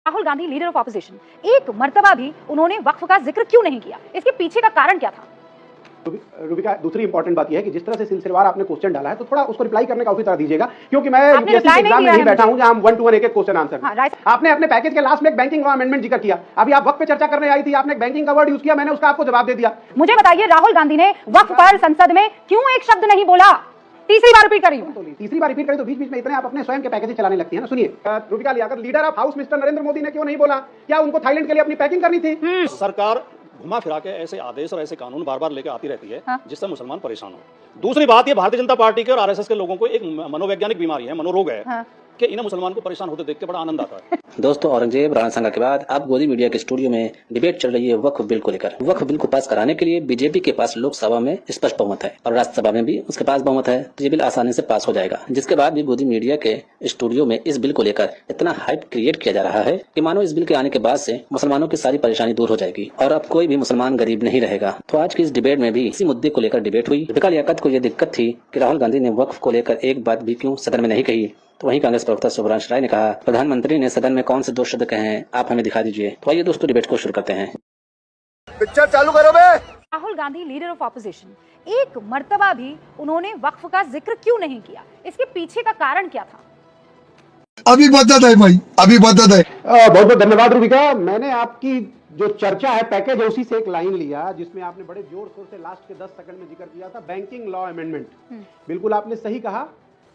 Rahul Gandhi leader of opposition, एक मर्तबा भी उन्होंने वक्फ का जिक्र क्यों नहीं किया? इसके पीछे का कारण क्या था? रूबिका, दूसरी इंपॉर्टेंट बात यह है कि जिस तरह से सिलसिलेवार आपने क्वेश्चन डाला है तो थोड़ा उसको रिप्लाई करने का उसी तरह दीजिएगा, क्योंकि मैं यूपीएससी के एग्जाम में नहीं बैठा हूं जहां हम 1 to 1 एक क्वेश्चन आंसर। आपने अपने पैकेज के लास्ट में एक बैंकिंग लॉ अमेंडमेंट जिक्र किया, अभी आप वक्त पे चर्चा करने आई थी, आपने एक बैंकिंग का वर्ड यूज किया, मैंने उसका आपको जवाब दे दिया। मुझे बताइए, राहुल गांधी ने वक्फ पर संसद में क्यों एक शब्द नहीं बोला? तीसरी बार रिपीट करी हूं। तीसरी बार रिपीट करें तो बीच बीच में इतने आप अपने स्वयं के पैकेज चलाने लगती है ना। सुनिए, Rubika Liyaquat, leader of house mister Narendra Modi ने क्यों नहीं बोला? क्या उनको थाईलैंड के लिए अपनी पैकिंग करनी थी? सरकार घुमा फिरा के ऐसे आदेश और ऐसे कानून बार बार लेकर आती रहती है जिससे मुसलमान परेशान हो। दूसरी बात, ये भारतीय जनता पार्टी के और आरएसएस के लोगों को एक मनोवैज्ञानिक बीमारी है, मनोरोग है कि इन्हें मुसलमान को परेशान होते देख के बड़ा आनंद आता है। दोस्तों, औरंगजेब राणा संघ के बाद अब गोदी मीडिया के स्टूडियो में डिबेट चल रही है वक्फ बिल को लेकर। वक्फ बिल को पास कराने के लिए बीजेपी के पास लोकसभा में स्पष्ट बहुमत है और राज्यसभा में भी उसके पास बहुमत है, तो ये बिल आसानी से पास हो जाएगा। जिसके बाद भी गोदी मीडिया के स्टूडियो में इस बिल को लेकर इतना हाइप क्रिएट किया जा रहा है कि मानो इस बिल के आने के बाद से मुसलमानों की सारी परेशानी दूर हो जाएगी और अब कोई भी मुसलमान गरीब नहीं रहेगा। तो आज की इस डिबेट में भी इसी मुद्दे को लेकर डिबेट हुई। रूबिका लियाकत को यह दिक्कत थी कि राहुल गांधी ने वक्फ को लेकर एक बात भी क्यों सदन में नहीं कही। तो वहीं कांग्रेस प्रवक्ता शुभ्रांश राय ने कहा, प्रधानमंत्री ने सदन में कौन से 2 शब्द कहे हैं, आप हमें दिखा दीजिए। तो आइए दोस्तों, डिबेट को शुरू करते हैं। पिक्चर चालू करो बे। Rahul Gandhi leader of opposition, एक मर्तबा भी उन्होंने वक्फ का जिक्र क्यों नहीं किया? इसके पीछे का कारण क्या था? अभी बता है भाई, अभी बता है। बहुत बहुत धन्यवाद रूबिका। मैंने आपकी जो चर्चा है पैकेज है उसी से एक लाइन लिया जिसमें आपने बड़े जोर शोर से लास्ट के 10 सेकंड में जिक्र किया था बैंकिंग लॉ अमेंडमेंट। बिल्कुल आपने सही कहा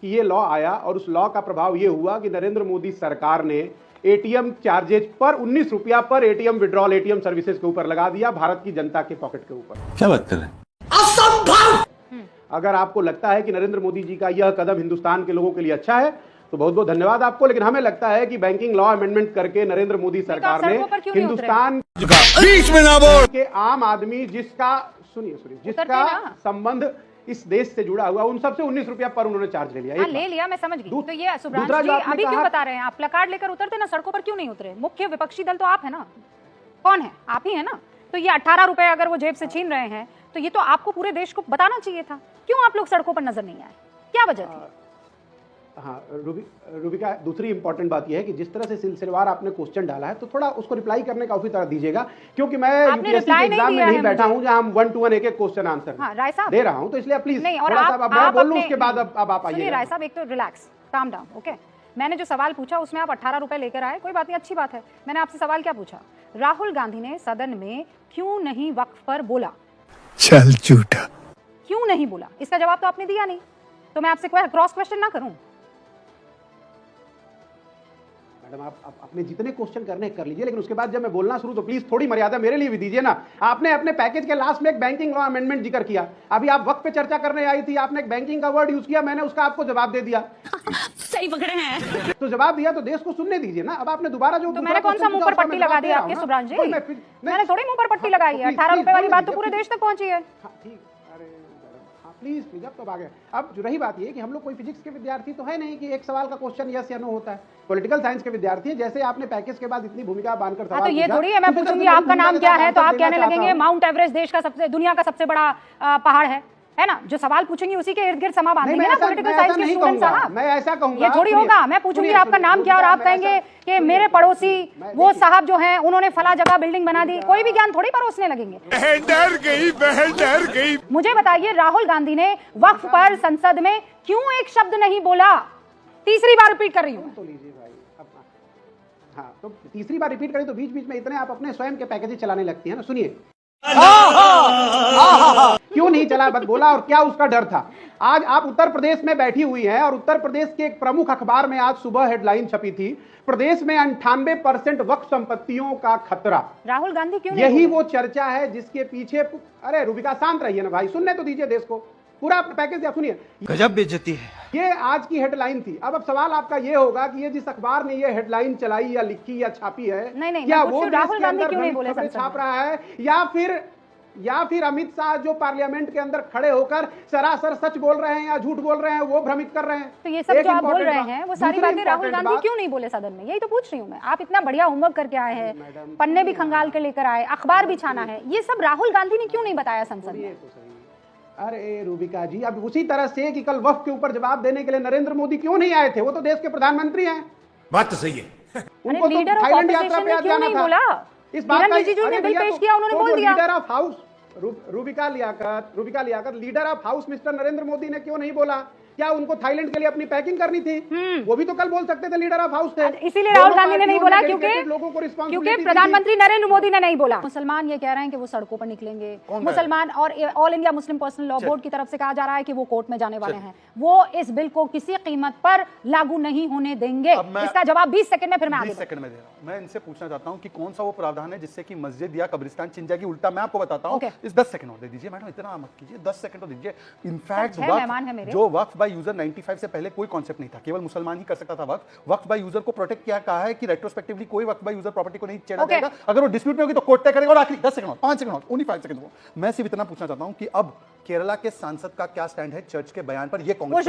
कि ये लॉ आया और उस लॉ का प्रभाव ये हुआ कि नरेंद्र मोदी सरकार ने एटीएम चार्जेज पर 19 रुपया पर एटीएम विड्रॉल एटीएम सर्विसेज के ऊपर लगा दिया, भारत की जनता के पॉकेट के ऊपर। क्या बात कर रहे हैं? असंभव। अगर आपको लगता है कि नरेंद्र मोदी जी का यह कदम हिंदुस्तान के लोगों के लिए अच्छा है तो बहुत बहुत धन्यवाद आपको, लेकिन हमें लगता है कि बैंकिंग लॉ अमेंडमेंट करके नरेंद्र मोदी सरकार ने हिंदुस्तान बीच में ना बोल के आम आदमी जिसका जिसका संबंध इस देश से जुड़ा हुआ, उन सबसे 19 रुपया पर उन्होंने चार्ज ले लिया। ले लिया, मैं समझ गई। तो ये शुभ्रांश जी अभी क्यों बता रहे हैं? आप प्लकार्ड लेकर उतरते ना, सड़कों पर क्यों नहीं उतरे? मुख्य विपक्षी दल तो आप है ना, कौन है? आप ही है ना। तो ये 18 रुपए अगर वो जेब से छीन रहे हैं तो ये तो आपको पूरे देश को बताना चाहिए था। क्यों आप लोग सड़कों पर नजर नहीं आए? क्या वजह थी? हाँ रूबिका, दूसरी इंपॉर्टेंट बात यह है कि जिस तरह से सिलसिलेवार आपने क्वेश्चन डाला है तो थोड़ा उसको रिप्लाई करने का उसी तरह दीजिएगा, क्योंकि मैं यूपीएससी के एग्जाम में नहीं बैठा हूं जहां हम 1 to 1 एक क्वेश्चन आंसर दे रहा हूं, तो इसलिए प्लीज थोड़ा सा अब मैं बोल लूं, उसके बाद अब आप आइए। राय साहब, एक तो रिलैक्स, काम डाउन, ओके। मैंने जो सवाल पूछा उसमें आप 18 रुपए लेकर आए, कोई बात नहीं, अच्छी बात है। मैंने आपसे सवाल क्या पूछा? राहुल गांधी ने सदन में क्यों नहीं वक्फ पर बोला? चल झूठा। क्यों नहीं बोला? इसका जवाब तो आपने दिया नहीं, तो मैं आपसे क्रॉस क्वेश्चन ना करूं? मैडम, आप अपने जितने क्वेश्चन करने कर लीजिए, लेकिन उसके बाद जब मैं बोलना शुरू तो प्लीज थोड़ी मर्यादा मेरे लिए भी दीजिए ना। आपने अपने पैकेज के लास्ट में एक बैंकिंग लॉ अमेंडमेंट जिक्र किया, अभी आप वक्त पे चर्चा करने आई थी, आपने एक बैंकिंग का वर्ड यूज किया, मैंने उसका आपको जवाब दे दिया। सही पकड़े हैं। तो जवाब दिया तो देश को सुनने दीजिए ना। अब आपने दोबारा जो तो मैंने कौन सा मुंह पर पट्टी लगा दी आपके शुभ्रांश जी? मैंने थोड़ी मुंह पर पट्टी लगाई है। 18 रुपए वाली बात तो पूरे देश तक पहुंची है। ठीक, अरे प्लीज अब तो आ गए। अब जो रही बात ये कि हम लोग कोई फिजिक्स के विद्यार्थी तो है नहीं कि एक सवाल का क्वेश्चन यस या नो होता है। पॉलिटिकल साइंस के विद्यार्थी है, जैसे आपने पैकेज के बाद इतनी भूमिका बांधकर सवाल तो ये थोड़ी है मैं पूछूंगी आपका नाम क्या है तो आप कहने लगेंगे माउंट एवरेस्ट देश का दुनिया का सबसे बड़ा पहाड़ है ना। जो सवाल पूछेंगे उसी के इर्द गिर्द समा बांधेंगे ना पॉलिटिकल साइंस के स्टूडेंट साहब। मैं ऐसा कहूंगा, ये थोड़ी होगा। मैं पूछूंगी आपका नाम क्या और आप कहेंगे कि मेरे पड़ोसी वो साहब जो हैं उन्होंने फला जगह बिल्डिंग बना दी। कोई भी ज्ञान थोड़ी परोसने लगेंगे। बहन डर गई। मुझे बताइए, राहुल गांधी ने वक्फ पर संसद में क्यों एक शब्द नहीं बोला? तीसरी बार रिपीट कर रही हूँ। तो लीजिए भाई, हाँ, तो तीसरी बार रिपीट करें तो बीच बीच में इतने आप अपने स्वयं के पैकेज चलाने लगती है ना। सुनिए, क्यों नहीं चला, बस बोला, और क्या उसका डर था? आज आप उत्तर प्रदेश में बैठी हुई हैं और उत्तर प्रदेश के एक प्रमुख अखबार में आज सुबह हेडलाइन छपी थी, प्रदेश में 98% वक्फ संपत्तियों का खतरा। राहुल गांधी क्यों? यही वो चर्चा है जिसके पीछे। अरे रूबिका, शांत रहिए ना भाई, सुनने तो दीजिए देश को। पूरा पैकेज दिया, सुनिए। गजब बेइज्जती है। ये आज की हेडलाइन थी। अब सवाल आपका ये होगा कि ये जिस अखबार ने ये हेडलाइन चलाई या लिखी या छापी है, नहीं, क्या वो राहुल गांधी क्यों नहीं बोले छाप रहा है, या फिर अमित शाह जो पार्लियामेंट के अंदर खड़े होकर सरासर सच बोल रहे हैं या झूठ बोल रहे हैं, वो भ्रमित कर रहे हैं? तो ये सब जो आप बोल रहे हैं वो सारी बातें राहुल गांधी क्यों नहीं बोले सदन में? यही तो पूछ रही हूँ मैं। आप इतना बढ़िया होमवर्क करके आए हैं, पन्ने भी खंगाल के लेकर आए, अखबार भी छाना है, ये सब राहुल गांधी ने क्यों नहीं बताया संसद में? अरे रूबिका जी, अब उसी तरह से कि कल वक्फ के ऊपर जवाब देने के लिए नरेंद्र मोदी क्यों नहीं आए थे? वो तो देश के प्रधानमंत्री हैं। बात तो सही है। उनको तो लीडर ऑफ थाईलैंड यात्रा ऑपोजिशन पे ने आज क्यों जाना नहीं था। बोला? इस बात किरण का रिजिजू ने अरे बिल भैया, पेश किया, उन्होंने बोल दिया। Leader of house Rubika Liyaquat leader of house mister Narendra Modi ने क्यों नहीं बोला? क्या उनको थाईलैंड के लिए अपनी पैकिंग करनी थी? वो भी तो कल बोल सकते थे, लीडर ऑफ हाउस थे। इसीलिए राहुल गांधी ने नहीं बोला लोगों को क्योंकि प्रधानमंत्री नरेंद्र मोदी ने नहीं बोला। मुसलमान ये कह रहे हैं कि वो सड़कों पर निकलेंगे। मुसलमान और all India Muslim personal law board की तरफ से कहा जा रहा है कि वो कोर्ट में जाने वाले हैं। वो इस बिल को किसी कीमत पर लागू नहीं होने देंगे। इसका जवाब 20 सेकंड में फिर मैं आगे 20 सेकंड में दे रहा हूं। मैं इनसे पूछना चाहता हूं कि कौन सा वो प्रावधान है जिससे कि मस्जिद या कब्रिस्तान छिन जाएगी। उल्टा मैं आपको बताता हूं, इस 10 सेकंड और दे दीजिए मैडम, इतना मत कीजिए, 10 सेकंड तो दीजिए। इनफैक्ट जो वक्फ बाय यूजर 95 से पहले कोई कॉन्सेप्ट नहीं था, केवल मुसलमान ही कर सकता था वक्फ बाय यूजर को प्रोटेक्ट किया, कहा है कि रेट्रोस्पेक्टिवली कोई वक्फ बाय यूजर प्रॉपर्टी को नहीं छेड़ा जाएगा। अगर वो डिस्प्यूट में होगी तो कोर्ट तय करेगा। और आखिरी 10 सेकंड और 5 सेकंड और ओनली 5 सेकंड। मैं सिर्फ इतना पूछना चाहता हूं कि अब केरला के सांसद का क्या स्टैंड है चर्च के बयान पर? ये कांग्रेस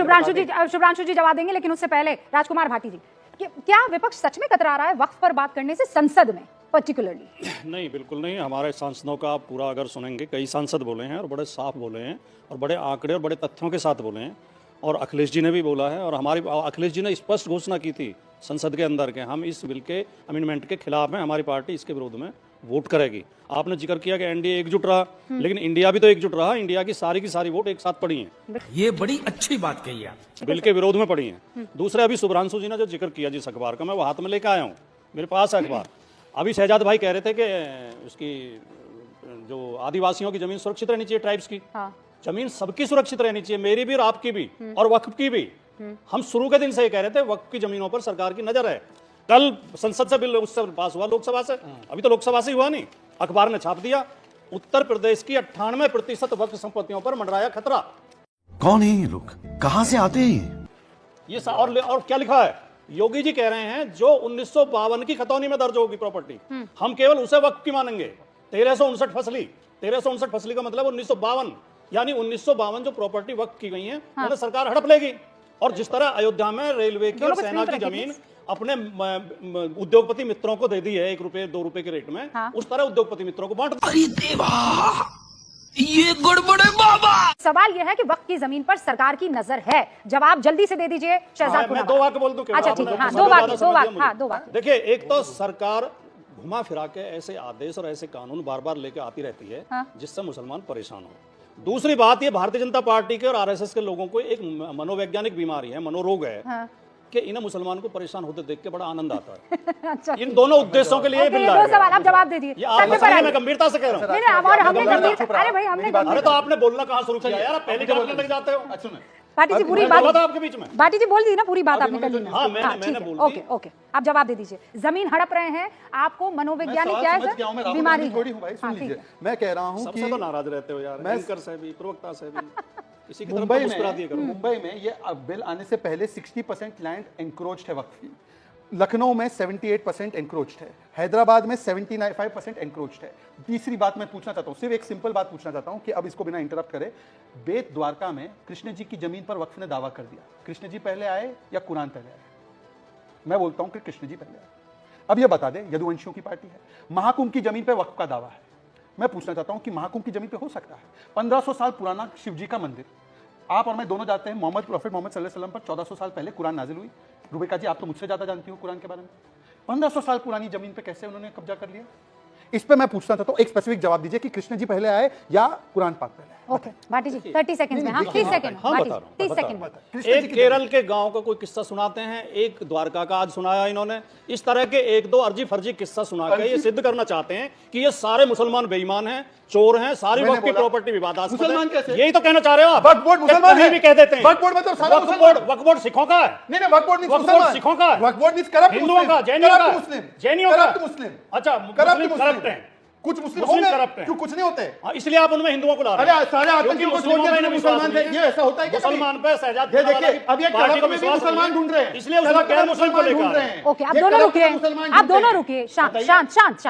शुभ्रांशु जी जवाब देंगे, लेकिन उससे पहले राजकुमार भाटी जी, क्या विपक्ष सच में कतरा रहा है वक्फ पर बात करने से संसद में पर्टिकुलरली? नहीं, बिल्कुल नहीं। हमारे सांसदों का आप पूरा अगर सुनेंगे, कई सांसद बोले हैं और बड़े साफ बोले हैं और बड़े आंकड़े और बड़े तथ्यों के साथ बोले हैं। और अखिलेश जी ने भी बोला है, और हमारी अखिलेश जी ने स्पष्ट घोषणा की थी संसद के अंदर के हम इस बिल के अमेंडमेंट के खिलाफ हैं, हमारी पार्टी इसके विरोध में वोट करेगी। आपने जिक्र किया कि एनडीए एकजुट रहा, लेकिन इंडिया भी तो एकजुट रहा। इंडिया की सारी वोट एक साथ पड़ी हैं। ये बड़ी अच्छी बात कही आप। बिल के विरोध में पड़ी हैं। दूसरे, अभी शुभ्रांशु जी ने जो जिक्र किया जिस अखबार का, मैं वो हाथ में लेकर आया हूँ, मेरे पास है अखबार। अभी शहजाद भाई कह रहे थे कि उसकी जो आदिवासियों की जमीन सुरक्षित रहनी चाहिए, ट्राइब्स की जमीन सबकी सुरक्षित रहनी चाहिए, मेरी भी और आपकी भी और वक्फ की भी। हम शुरू के दिन से ये कह रहे थे वक्फ की जमीनों पर सरकार की नजर है। कल संसद से बिल उससे पास हुआ, लोकसभा से, अभी तो लोकसभा से हुआ नहीं, अखबार ने छाप दिया। उत्तर प्रदेश की 98% वक्फ संपत्तियों पर मंडराया खतरा। कौन है ये लोग, कहां से आते हैं ये? और क्या लिखा है? योगी जी कह रहे हैं जो 1952 की खतौनी में दर्ज होगी प्रॉपर्टी, हम केवल उसे वक्फ की मानेंगे। 1359 फसली का मतलब 1952, यानी 1952 जो प्रॉपर्टी वक्फ की गई है उन्हें सरकार हड़प लेगी। और जिस तरह अयोध्या में रेलवे की और सेना की जमीन अपने उद्योगपति मित्रों को दे दी है 1 रुपए 2 रुपए के रेट में, उस तरह उद्योगपति मित्रों को बांट। अरे देवा, ये गड़बड़ है बाबा। सवाल यह है कि वक्त की जमीन पर सरकार की नजर है। जवाब जल्दी से दे दीजिए शहजाद। मैं 2 वाक्य बोल दूं? अच्छा ठीक है, 2 वाक्य। देखिए, एक तो सरकार घुमा फिरा के ऐसे आदेश और ऐसे कानून बार बार लेके आती रहती है जिससे मुसलमान परेशान हो। दूसरी बात, ये भारतीय जनता पार्टी के और आरएसएस के लोगों को एक मनोवैज्ञानिक बीमारी है, मनोरोग है कि इन्हें मुसलमान को परेशान होते देख के बड़ा आनंद आता है। अच्छा, इन दोनों उद्देश्यों के लिए बिल लाया गया। सवाल आप जवाब दे दीजिए। मैं गंभीरता से कह रहा हूँ। अरे अरे तो आपने बोलना कहाँ शुरू किया यार? पहले क्या लग जाते हो? भाटी जी पूरी बात आपके बीच में, भाटी जी बोल दी ना, पूरी बात आपने कर ली। हाँ, मैंने बोल दी। ओके, आप जवाब दे दीजिए। जमीन हड़प रहे हैं, आपको मनोवैज्ञानिक क्या है सर? बीमारी है। मैं कह रहा हूँ सबसे तो नाराज रहते हो यार, एंकर से भी, प्रवक्ता से भी। इसी की तरफ मुंबई मुस्कुरा दिया करो। मुंबई में ये बिल आने से पहले 60% लैंड एंक्रोच्ड है वक्फ की। लखनऊ में 78% एंक्रोच्ड है। हैदराबाद में 75% एंक्रोच्ड है। तीसरी बात मैं पूछना चाहता हूँ, सिर्फ एक सिंपल बात पूछना चाहता हूँ कि अब इसको बिना इंटरप्ट करे, बेत द्वारका में कृष्ण जी की जमीन पर वक्फ ने दावा कर दिया। कृष्ण जी पहले आए या कुरान पहले आए? मैं बोलता हूँ कि कृष्ण जी पहले आए। अब ये बता दें, यदुवंशियों की पार्टी है, महाकुंभ की जमीन पर वक्फ का दावा है। मैं पूछना चाहता हूँ कि महाकुंभ की जमीन पे हो सकता है? 1500 साल पुराना शिव जी का मंदिर, आप और मैं दोनों जानते हैं प्रॉफिट मोहम्मद सल्लल्लाहु अलैहि वसल्लम पर 1400 साल पहले कुरान नाजिल हुई। रुबिका जी, आप तो मुझसे ज्यादा जानती हो कुरान के बारे में। 1500 साल पुरानी जमीन पे कैसे उन्होंने कब्जा कर लिया? इस पे मैं पूछना चाहता हूँ, एक स्पेसिफिक जवाब दीजिए कि कृष्ण जी पहले आए या कुरान पाक पहले आए। ओके भाटी जी 30 सेकंड्स में। हाँ 30 सेकंड, भाटी 30 सेकंड। एक केरल के गांव का कोई किस्सा सुनाते हैं, एक द्वारका का आज सुनाया इन्होंने। इस तरह के 1-2 अर्जी फर्जी किस्सा सुना के ये सिद्ध करना चाहते हैं कि ये सारे मुसलमान बेईमान हैं, चोर हैं, सारी वक्त की प्रॉपर्टी विवादास्पद है। यही तो कहना चाह रहे हो आप। वक्फ बोर्ड मुसलमान है, भी कह देते हैं। वक्फ बोर्ड मतलब सारा मुसलमान। वक्फ बोर्ड सिखों का है। नहीं, वक्फ बोर्ड नहीं, सिखों का है। वक्फ बोर्ड मींस करप्ट हिंदुओं का, जैनियों का, जैनियों का। मुस्लिम। अच्छा, करप्ट हैं। कुछ मुस्लिम करप्ट हैं, क्यों कुछ नहीं होते? इसलिए आप उनमें हिंदुओं को ला रहे हैं। अरे सारे आतंकियों को छोड़ दिया, मुसलमान थे। ये ऐसा होता है क्या? मुसलमान पे शहजाद, ये देखिए, अब ये पार्टी को मुसलमान ढूंढ रहे हैं, इसलिए उसमें गैर मुस्लिम को लेकर। ओके, आप दोनों रुकिए, शांत शांत शांत।